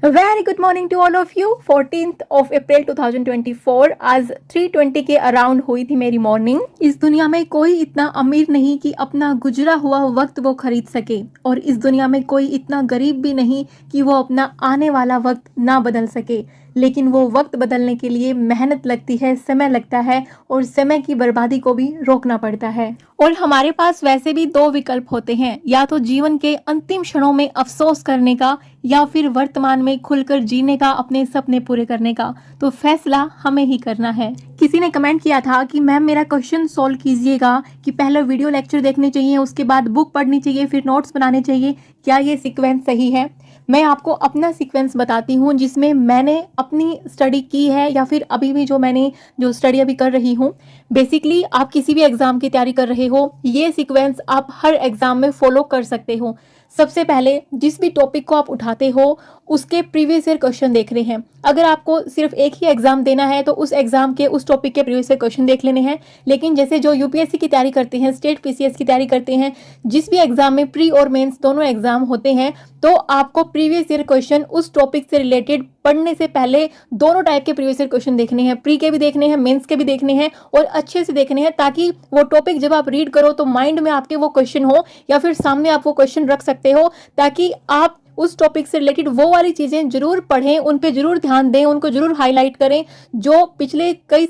Very good morning to all of you. 14th of April 2024 आज 3:20 के around हुई थी मेरी मॉर्निंग। इस दुनिया में कोई इतना अमीर नहीं कि अपना गुजरा हुआ वक्त वो खरीद सके, और इस दुनिया में कोई इतना गरीब भी नहीं कि वो अपना आने वाला वक्त ना बदल सके। लेकिन वो वक्त बदलने के लिए मेहनत लगती है, समय लगता है, और समय की बर्बादी को भी रोकना पड़ता है। और हमारे पास वैसे भी दो विकल्प होते हैं, या तो जीवन के अंतिम क्षणों में अफसोस करने का, या फिर वर्तमान में खुलकर जीने का, अपने सपने पूरे करने का। तो फैसला हमें ही करना है। किसी ने कमेंट किया था कि मैम मेरा क्वेश्चन सॉल्व कीजिएगा, कि पहले वीडियो लेक्चर देखने चाहिए, उसके बाद बुक पढ़नी चाहिए, फिर नोट्स बनाने चाहिए। क्या ये सीक्वेंस सही है? मैं आपको अपना सीक्वेंस बताती हूँ जिसमें मैंने अपनी स्टडी की है, या फिर अभी भी जो स्टडी अभी कर रही हूँ। बेसिकली आप किसी भी एग्जाम की तैयारी कर रहे हो, ये सीक्वेंस आप हर एग्जाम में फॉलो कर सकते हो। सबसे पहले जिस भी टॉपिक को आप उठाते हो उसके प्रीवियस ईयर क्वेश्चन देख रहे हैं। अगर आपको सिर्फ एक ही एग्जाम देना है तो उस एग्जाम के उस टॉपिक के प्रीवियस ईयर क्वेश्चन देख लेने हैं। लेकिन जैसे जो यूपीएससी की तैयारी करते हैं, स्टेट पीसीएस की तैयारी करते हैं, जिस भी एग्जाम में प्री और मेंस दोनों एग्जाम होते हैं, तो आपको प्रीवियस ईयर क्वेश्चन उस टॉपिक से रिलेटेड पढ़ने से पहले दोनों टाइप के प्रीवियस ईयर क्वेश्चन देखने हैं। प्री के भी देखने हैं, मेंस के भी देखने हैं, और अच्छे से देखने हैं, ताकि वो टॉपिक जब आप रीड करो तो माइंड में आपके वो क्वेश्चन हो, या फिर सामने आप वो क्वेश्चन रख सकते हो, ताकि आप उस टॉपिक से रिलेटेड वो वाली चीजें जरूर पढ़ें, उन पे जरूर ध्यान दें, उनको जरूर हाईलाइट करें, जो पिछले कई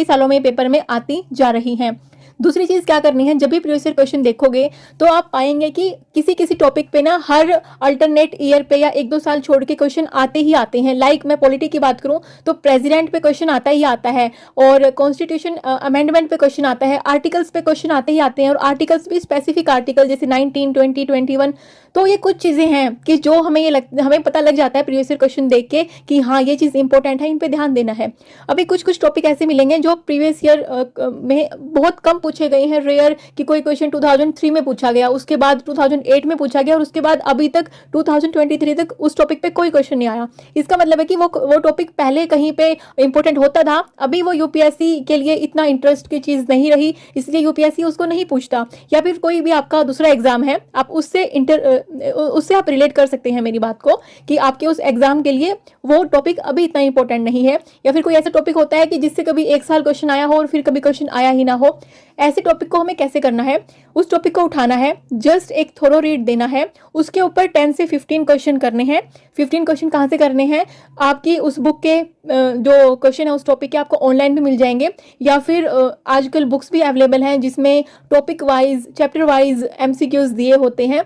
सालों में पेपर में आती जा रही हैं। दूसरी चीज क्या करनी है, जब भी प्रीवियस ईयर क्वेश्चन देखोगे तो आप पाएंगे कि किसी किसी टॉपिक पे ना हर अल्टरनेट ईयर पे या 1-2 साल छोड़ के क्वेश्चन आते ही आते हैं। लाइक मैं पॉलिटी की बात करूं तो प्रेसिडेंट पे क्वेश्चन आता ही आता है, और कॉन्स्टिट्यूशन अमेंडमेंट पे क्वेश्चन आता है, आर्टिकल्स पे क्वेश्चन आते ही आते हैं, और आर्टिकल्स भी स्पेसिफिक आर्टिकल जैसे 19, 20, 21। तो ये कुछ चीजें हैं कि जो हमें पता लग जाता है प्रीवियस ईयर क्वेश्चन देख के कि हाँ ये चीज इंपॉर्टेंट है, इन पे ध्यान देना है। अभी कुछ कुछ टॉपिक ऐसे मिलेंगे जो प्रीवियस ईयर में बहुत कम पूछे गए हैं, रेयर कि कोई क्वेश्चन 2003 में पूछा गया, उसके बाद 2008 में पूछा गया, और उसके बाद अभी तक 2023 तक उस टॉपिक पे कोई क्वेश्चन नहीं आया। इसका मतलब है कि वो टॉपिक पहले कहीं पे इंपॉर्टेंट होता था, अभी वो यूपीएससी के लिए इतना इंटरेस्ट की चीज नहीं रही, इसलिए यूपीएससी उसको नहीं पूछता। या फिर कोई भी आपका दूसरा एग्जाम है, आप उससे आप रिलेट कर सकते हैं मेरी बात को, कि आपके उस एग्जाम के लिए वो टॉपिक अभी इतना इंपॉर्टेंट नहीं है। या फिर कोई ऐसा टॉपिक होता है कि जिससे कभी 1 साल क्वेश्चन आया हो और फिर कभी क्वेश्चन आया ही ना हो। ऐसे टॉपिक को हमें कैसे करना है, उस टॉपिक को उठाना है, जस्ट एक थोरो रीड देना है, उसके ऊपर 10 से 15 क्वेश्चन करने हैं। 15 क्वेश्चन कहाँ से करने हैं, आपकी उस बुक के जो क्वेश्चन है उस टॉपिक के आपको ऑनलाइन भी मिल जाएंगे, या फिर आजकल बुक्स भी अवेलेबल हैं जिसमें topic wise, chapter wise MCQs दिए होते हैं,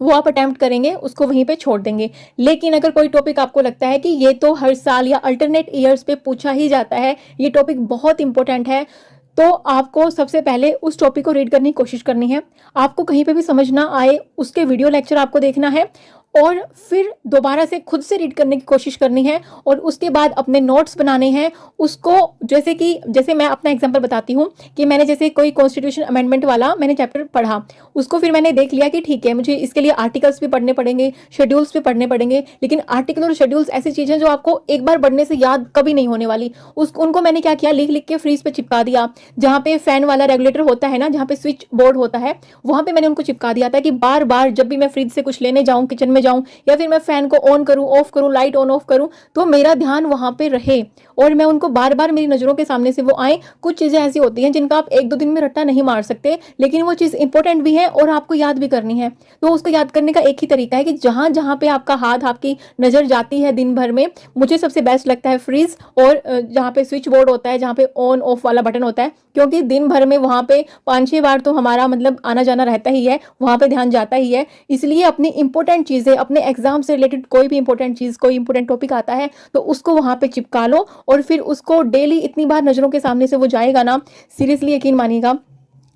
वो आप अटेम्प्ट करेंगे, उसको वहीं पे छोड़ देंगे। लेकिन अगर कोई टॉपिक आपको लगता है कि ये तो हर साल या अल्टरनेट ईयर्स पे पूछा ही जाता है, ये टॉपिक बहुत इंपॉर्टेंट है, तो आपको सबसे पहले उस टॉपिक को रीड करने की कोशिश करनी है। आपको कहीं पे भी समझ ना आए उसके वीडियो लेक्चर आपको देखना है, और फिर दोबारा से खुद से रीड करने की कोशिश करनी है, और उसके बाद अपने नोट्स बनाने हैं। उसको जैसे मैं अपना एग्जांपल बताती हूँ कि मैंने जैसे कोई कॉन्स्टिट्यूशन अमेंडमेंट वाला मैंने चैप्टर पढ़ा, उसको फिर मैंने देख लिया कि ठीक है मुझे इसके लिए आर्टिकल्स भी पढ़ने पड़ेंगे, शेड्यूल्स भी पढ़ने पड़ेंगे। लेकिन आर्टिकल और शेड्यूल्स ऐसी चीज़ है जो आपको एक बार पढ़ने से याद कभी नहीं होने वाली। उनको मैंने क्या किया, लिख लिख के फ्रीज पे चिपका दिया। जहाँ पे फैन वाला रेगुलेटर होता है ना, जहाँ पे स्विच बोर्ड होता है, वहाँ पे मैंने उनको चिपका दिया था कि बार बार जब भी मैं फ्रिज से कुछ लेने जाऊँ, किचन में जाऊं, या फिर मैं फैन को ऑन करूं, ऑफ करूं, लाइट ऑन ऑफ करूं, तो मेरा ध्यान वहां पे रहे, और मैं उनको बार बार मेरी नजरों के सामने से वो आए। कुछ चीजें ऐसी होती हैं जिनका आप 1-2 दिन में रट्टा नहीं मार सकते, लेकिन वो चीज इंपॉर्टेंट भी है और आपको याद भी करनी है। तो उसको याद करने का एक ही तरीका है कि जहां जहां पे आपका हाथ, आपकी नजर जाती है दिन भर में, मुझे सबसे बेस्ट लगता है फ्रीज, और जहाँ पे स्विच बोर्ड होता है, जहाँ पे ऑन ऑफ वाला बटन होता है, क्योंकि दिन भर में वहां पे 5-6 बार तो हमारा मतलब आना जाना रहता ही है, वहां पे ध्यान जाता ही है। इसलिए अपनी इंपॉर्टेंट चीजें, अपने एग्जाम से रिलेटेड कोई भी इंपॉर्टेंट चीज, कोई इंपॉर्टेंट टॉपिक आता है तो उसको वहां पे चिपका लो, और फिर उसको डेली इतनी बार नजरों के सामने से वो जाएगा ना, सीरियसली यकीन मानिएगा।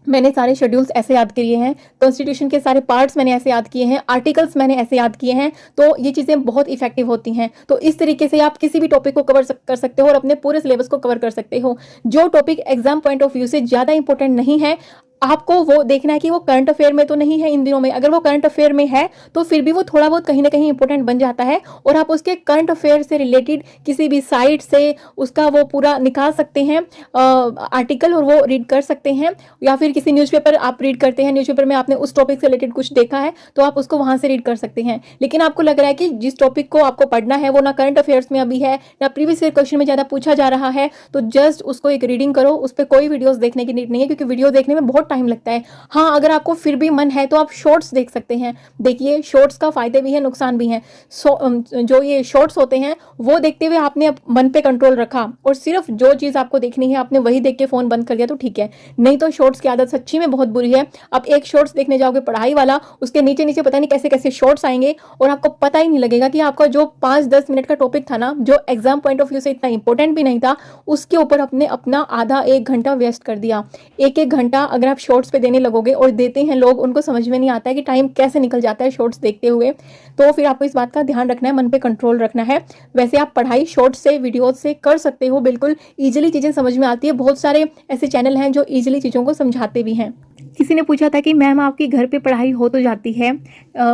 मैंने सारे शेड्यूल्स ऐसे याद किए हैं, कॉन्स्टिट्यूशन के सारे पार्ट्स मैंने ऐसे याद किए हैं, आर्टिकल्स मैंने ऐसे याद किए हैं, तो ये चीज़ें बहुत इफेक्टिव होती हैं। तो इस तरीके से आप किसी भी टॉपिक को कर सकते हो और अपने पूरे सिलेबस को कवर कर सकते हो। जो topic exam point of view से ज़्यादा इंपॉर्टेंट नहीं है, आपको वो देखना है कि वो करंट अफेयर में तो नहीं है इन दिनों में। अगर वो करंट अफेयर में है तो फिर भी वो थोड़ा बहुत कहीं ना कहीं इंपॉर्टेंट बन जाता है, और आप उसके करंट अफेयर से रिलेटेड किसी भी साइट से उसका वो पूरा निकाल सकते हैं आर्टिकल, और वो रीड कर सकते हैं। या फिर किसी न्यूज़पेपर आप रीड करते हैं, न्यूज़पेपर में आपने उस टॉपिक से रिलेटेड कुछ देखा है तो आप उसको वहां से रीड कर सकते हैं। लेकिन आपको लग रहा है कि जिस टॉपिक को आपको पढ़ना है वो ना करंट अफेयर्स में अभी है, ना प्रीवियस ईयर क्वेश्चन में ज़्यादा पूछा जा रहा है, तो जस्ट उसको एक रीडिंग करो। उस पर कोई वीडियोस देखने की नीड नहीं है, क्योंकि वीडियो देखने में बहुत टाइम लगता है। हाँ, अगर आपको फिर भी मन है तो आप शॉर्ट्स देख सकते हैं। देखिए, शॉर्ट्स का फायदे भी है, नुकसान भी है। जो ये शॉर्ट्स होते हैं वो देखते हुए आपने मन पे कंट्रोल रखा और सिर्फ जो चीज़ आपको देखनी है आपने वही देख के फ़ोन बंद कर दिया तो ठीक है, नहीं तो शॉर्ट्स की आदत सच्ची में बहुत बुरी है। आप एक शॉर्ट्स देखने जाओगे पढ़ाई वाला, उसके नीचे नीचे पता नहीं कैसे कैसे शॉर्ट्स आएंगे और आपको पता ही नहीं लगेगा कि आपका जो 5-10 मिनट का टॉपिक था ना, जो एग्जाम पॉइंट ऑफ व्यू से इतना इंपॉर्टेंट भी नहीं था, उसके ऊपर अपने अपना आधा 1 घंटा वेस्ट कर दिया। 1-1 घंटा अगर आप शॉर्ट्स पे देने लगोगे, और देते हैं लोग, उनको समझ में नहीं आता है कि टाइम कैसे निकल जाता है शॉर्ट्स देखते हुए। तो फिर आपको इस बात का ध्यान रखना है, मन पे कंट्रोल रखना है। वैसे आप पढ़ाई शॉर्ट्स से, वीडियोज से कर सकते हो, बिल्कुल ईजिली चीज़ें समझ में आती है। बहुत सारे ऐसे चैनल हैं जो ईजिली चीज़ों को समझाते भी हैं। किसी ने पूछा था कि मैम आपकी घर पे पढ़ाई हो तो जाती है।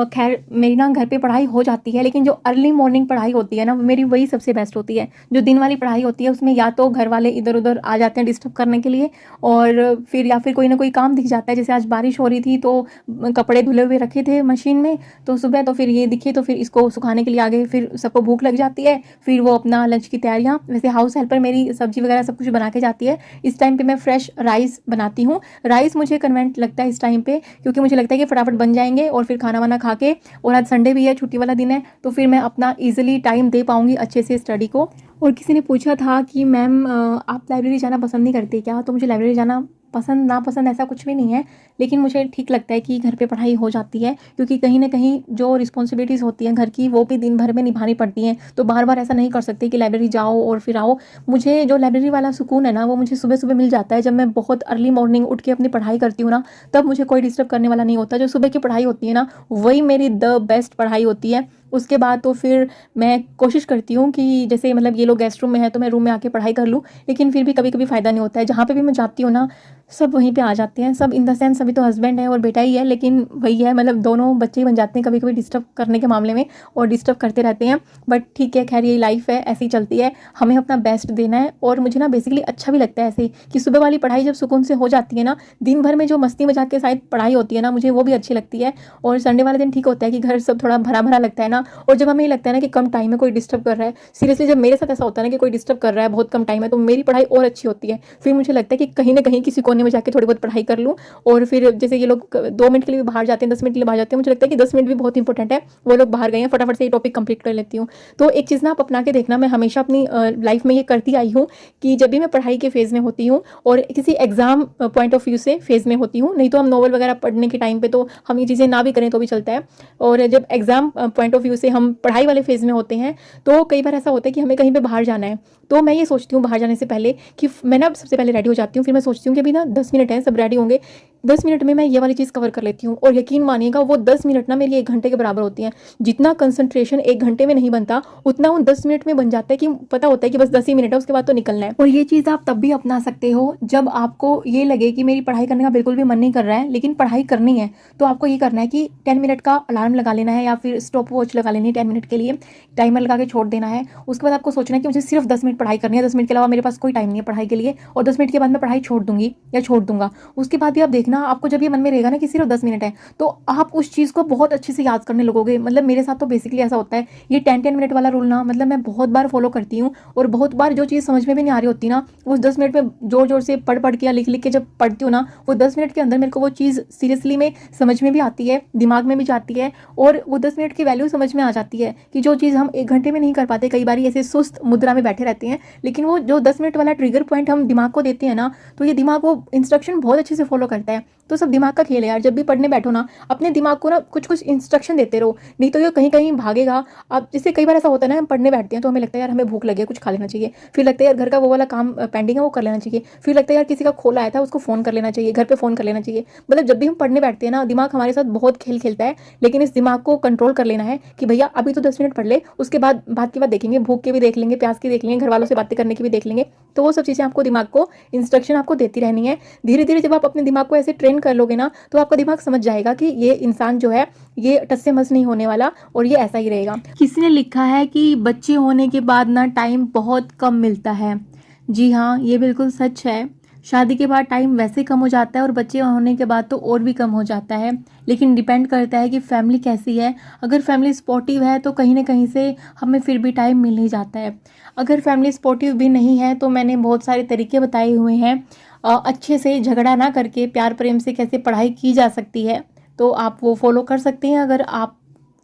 खैर मेरी ना घर पे पढ़ाई हो जाती है, लेकिन जो अर्ली मॉर्निंग पढ़ाई होती है ना, मेरी वही सबसे बेस्ट होती है। जो दिन वाली पढ़ाई होती है उसमें या तो घर वाले इधर उधर आ जाते हैं डिस्टर्ब करने के लिए, और फिर या फिर कोई ना कोई काम दिख जाता है। जैसे आज बारिश हो रही थी तो कपड़े धुले हुए रखे थे मशीन में, तो सुबह तो फिर ये दिखे तो फिर इसको सुखाने के लिए आ गए, फिर सबको भूख लग जाती है, फिर वो अपना लंच की तैयारियाँ। वैसे हाउस हेल्पर मेरी सब्जी वगैरह सब कुछ बना के जाती है। इस टाइम पे मैं फ्रेश राइस बनाती हूँ। राइस मुझे कन्वेंट लगता है इस टाइम पे, क्योंकि मुझे लगता है कि फटाफट बन जाएंगे और फिर खाना वाना खा के, और आज संडे भी है, छुट्टी वाला दिन है, तो फिर मैं अपना ईजिली टाइम दे पाऊंगी अच्छे से स्टडी को। और किसी ने पूछा था कि मैम आप लाइब्रेरी जाना पसंद नहीं करते क्या? तो मुझे लाइब्रेरी जाना पसंद नापसंद ऐसा कुछ भी नहीं है, लेकिन मुझे ठीक लगता है कि घर पे पढ़ाई हो जाती है, क्योंकि कहीं ना कहीं जो रिस्पॉन्सिबिलिटीज़ होती हैं घर की वो भी दिन भर में निभानी पड़ती हैं। तो बार बार ऐसा नहीं कर सकते कि लाइब्रेरी जाओ और फिर आओ। मुझे जो लाइब्रेरी वाला सुकून है ना, वो मुझे सुबह सुबह मिल जाता है। जब मैं बहुत अर्ली मॉर्निंग उठ के अपनी पढ़ाई करती हूँ ना, तब मुझे कोई डिस्टर्ब करने वाला नहीं होता। जो सुबह की पढ़ाई होती है ना, वही मेरी द बेस्ट पढ़ाई होती है। उसके बाद तो फिर मैं कोशिश करती हूँ कि जैसे मतलब ये लोग गेस्ट रूम में है तो मैं रूम में आके पढ़ाई कर लूँ, लेकिन फिर भी कभी कभी फ़ायदा नहीं होता है। जहाँ पे भी मैं जाती हूँ ना, सब वहीं पे आ जाते हैं। सब इन द सेंस अभी तो हस्बैंड है और बेटा ही है, लेकिन वही है, मतलब दोनों बच्चे ही बन जाते हैं कभी कभी डिस्टर्ब करने के मामले में, और डिस्टर्ब करते रहते हैं। बट ठीक है, खैर यही लाइफ है, ऐसी चलती है। हमें अपना बेस्ट देना है। और मुझे ना बेसिकली अच्छा भी लगता है ऐसे कि सुबह वाली पढ़ाई जब सुकून से हो जाती है ना, दिन भर में जो मस्ती मजाक के साथ पढ़ाई होती है ना, मुझे वो भी अच्छी लगती है। और संडे वाले दिन ठीक होता है कि घर सब थोड़ा भरा भरा लगता है ना, और जब हमें लगता है ना कि कम टाइम में कोई डिस्टर्ब कर रहा है, सीरियसली जब मेरे साथ ऐसा होता है ना कि कोई डिस्टर्ब कर रहा है, बहुत कम टाइम है, तो मेरी पढ़ाई और अच्छी होती है। फिर मुझे लगता है कि कहीं ना कहीं किसी कोने में जाके थोड़ी बहुत पढ़ाई कर लूँ। और फिर जैसे ये लोग 2 मिनट के लिए भी बाहर जाते हैं, 10 मिनट के लिए बाहर जाते हैं, मुझे लगता है कि 10 मिनट भी बहुत इंपॉर्टेंट है। वो लोग बाहर गए हैं, फटाफट से ये टॉपिक कंप्लीट कर लेती हूँ। तो एक चीज़ ना आप अपना के देखना, मैं हमेशा अपनी लाइफ में ये करती आई हूँ कि जब भी मैं पढ़ाई के फेज़ में होती हूँ और किसी एग्जाम पॉइंट ऑफ व्यू से फेज़ में होती हूँ, नहीं तो हम नॉवल वगैरह पढ़ने के टाइम पे तो हम ये चीज़ें ना भी करें तो भी चलता है, और जब एग्जाम पॉइंट ऑफ व्यू से हम पढ़ाई वाले फेज़ में होते हैं तो कई बार ऐसा होता है कि हमें कहीं पे बाहर जाना है। तो मैं ये सोचती हूँ बाहर जाने से पहले कि मैं ना सबसे पहले रेडी हो जाती हूँ। फिर मैं सोचती हूँ कि अभी ना 10 मिनट है, सब रेडी होंगे, 10 मिनट में मैं ये वाली चीज़ कवर कर लेती हूँ। और यकीन मानिएगा वो 10 मिनट ना मेरी 1 घंटे के बराबर होती हैं। जितना कंसंट्रेशन 1 घंटे में नहीं बनता, उतना उन 10 मिनट में बन जाता है कि पता होता है कि बस 10 ही मिनट है, उसके बाद तो निकलना है। और ये चीज़ आप तब भी अपना सकते हो जब आपको ये लगे कि मेरी पढ़ाई करने का बिल्कुल भी मन नहीं कर रहा है, लेकिन पढ़ाई करनी है। तो आपको ये करना है कि 10 मिनट का अलार्म लगा लेना है, या फिर स्टॉप वॉच लगा लेनी है 10 मिनट के लिए, टाइमर लगा के छोड़ देना है। उसके बाद आपको सोचना है कि मुझे सिर्फ 10 मिनट पढ़ाई करनी है, 10 मिनट के अलावा मेरे पास कोई टाइम नहीं है पढ़ाई के लिए, और 10 मिनट के बाद मैं पढ़ाई छोड़ दूंगी या छोड़ दूंगा। उसके बाद भी आप देखना, आपको जब ये मन में रहेगा ना कि सिर्फ 10 मिनट है, तो आप उस चीज़ को बहुत अच्छे से याद करने लगोगे। मतलब मेरे साथ तो बेसिकली ऐसा होता है, ये 10-10 मिनट वाला रूल ना, मतलब मैं बहुत बार फॉलो करती हूँ। और बहुत बार जो चीज़ समझ में भी नहीं आ रही होती ना, उस 10 मिनट में जोर जोर से पढ़ पढ़ के या लिख लिख के जब पढ़ती हूँ ना, वो 10 मिनट के अंदर मेरे को वो चीज़ सीरियसली में समझ में भी आती है, दिमाग में भी जाती है, और वो 10 मिनट की वैल्यू समझ में आ जाती है कि जो चीज़ हम 1 घंटे में नहीं कर पाते, कई बार ऐसे सुस्त मुद्रा में बैठे रहते हैं, लेकिन वो जो 10 मिनट वाला ट्रिगर पॉइंट हम दिमाग को देते हैं ना, तो ये दिमाग वो इंस्ट्रक्शन बहुत अच्छे से फॉलो करता है। तो सब दिमाग का खेल है यार। जब भी पढ़ने बैठो ना, अपने दिमाग को ना कुछ कुछ इंस्ट्रक्शन देते रहो, नहीं तो ये कहीं कहीं भागेगा। अब जैसे कई बार ऐसा होता है ना, हम पढ़ने बैठते हैं तो हमें लगता है यार हमें भूख लगी है, कुछ खा लेना चाहिए, फिर लगता है यार घर का वो वाला काम पेंडिंग है वो कर लेना चाहिए, फिर लगता है यार किसी का खोला आया था उसको फ़ोन कर लेना चाहिए, घर पे फ़ोन कर लेना चाहिए। मतलब जब भी हम पढ़ने बैठते हैं ना, दिमाग हमारे साथ बहुत खेल खेलता है, लेकिन इस दिमाग को कंट्रोल कर लेना है कि भैया अभी तो 10 मिनट पढ़ ले, उसके बाद बात की बात देखेंगे, भूख के भी देख लेंगे, प्यास की देख लेंगे, घर वालों से बातें करने की भी देख लेंगे। तो वो सब चीज़ें आपको दिमाग को इंस्ट्रक्शन आपको देती रहनी है। धीरे धीरे जब आप अपने दिमाग को ऐसे ट्रेन कर लोगे ना, तो आपका दिमाग समझ जाएगा कि ये इंसान जो है ये टस से मस नहीं होने वाला और ये ऐसा ही रहेगा। किसी ने लिखा है कि बच्चे होने के बाद ना टाइम बहुत कम मिलता है। जी हाँ, ये बिल्कुल सच है। शादी के बाद टाइम वैसे कम हो जाता है और बच्चे होने के बाद तो और भी कम हो जाता है। लेकिन डिपेंड करता है कि फैमिली कैसी है। अगर फैमिली सपोर्टिव है तो कहीं ना कहीं से हमें फिर भी टाइम मिल ही जाता है। अगर फैमिली सपोर्टिव भी नहीं है तो मैंने बहुत सारे तरीके बताए हुए हैं अच्छे से झगड़ा ना करके प्यार प्रेम से कैसे पढ़ाई की जा सकती है। तो आप वो फॉलो कर सकते हैं अगर आपको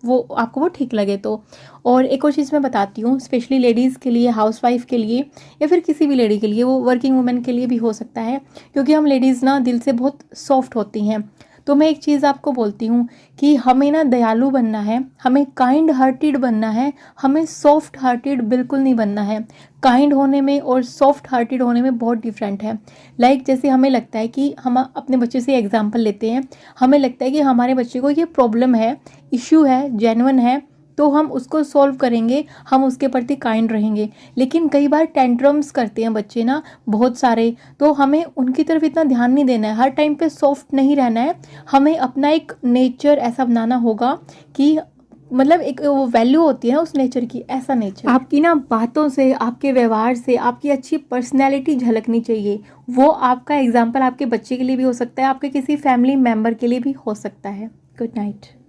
वो ठीक लगे तो। और एक और चीज़ मैं बताती हूँ, स्पेशली लेडीज़ के लिए, हाउसवाइफ के लिए या फिर किसी भी लेडी के लिए, वो वर्किंग वुमेन के लिए भी हो सकता है, क्योंकि हम लेडीज़ ना दिल से बहुत सॉफ्ट होती हैं। तो मैं एक चीज़ आपको बोलती हूँ कि हमें ना दयालु बनना है, हमें काइंड हार्टेड बनना है, हमें सॉफ्ट हार्टेड बिल्कुल नहीं बनना है। काइंड होने में और सॉफ्ट हार्टेड होने में बहुत डिफरेंट है। जैसे हमें लगता है कि हम अपने बच्चे से एग्जांपल लेते हैं, हमें लगता है कि हमारे बच्चे को ये प्रॉब्लम है, इश्यू है, जेन्युइन है, तो हम उसको सॉल्व करेंगे, हम उसके प्रति काइंड रहेंगे। लेकिन कई बार टेंट्रम्स करते हैं बच्चे ना बहुत सारे, तो हमें उनकी तरफ इतना ध्यान नहीं देना है, हर टाइम पे सॉफ्ट नहीं रहना है। हमें अपना एक नेचर ऐसा बनाना होगा कि मतलब एक वो वैल्यू होती है ना उस नेचर की, ऐसा नेचर आपकी ना बातों से, आपके व्यवहार से, आपकी अच्छी पर्सनैलिटी झलकनी चाहिए। वो आपका एग्जाम्पल आपके बच्चे के लिए भी हो सकता है, आपके किसी फैमिली मेम्बर के लिए भी हो सकता है। Good night.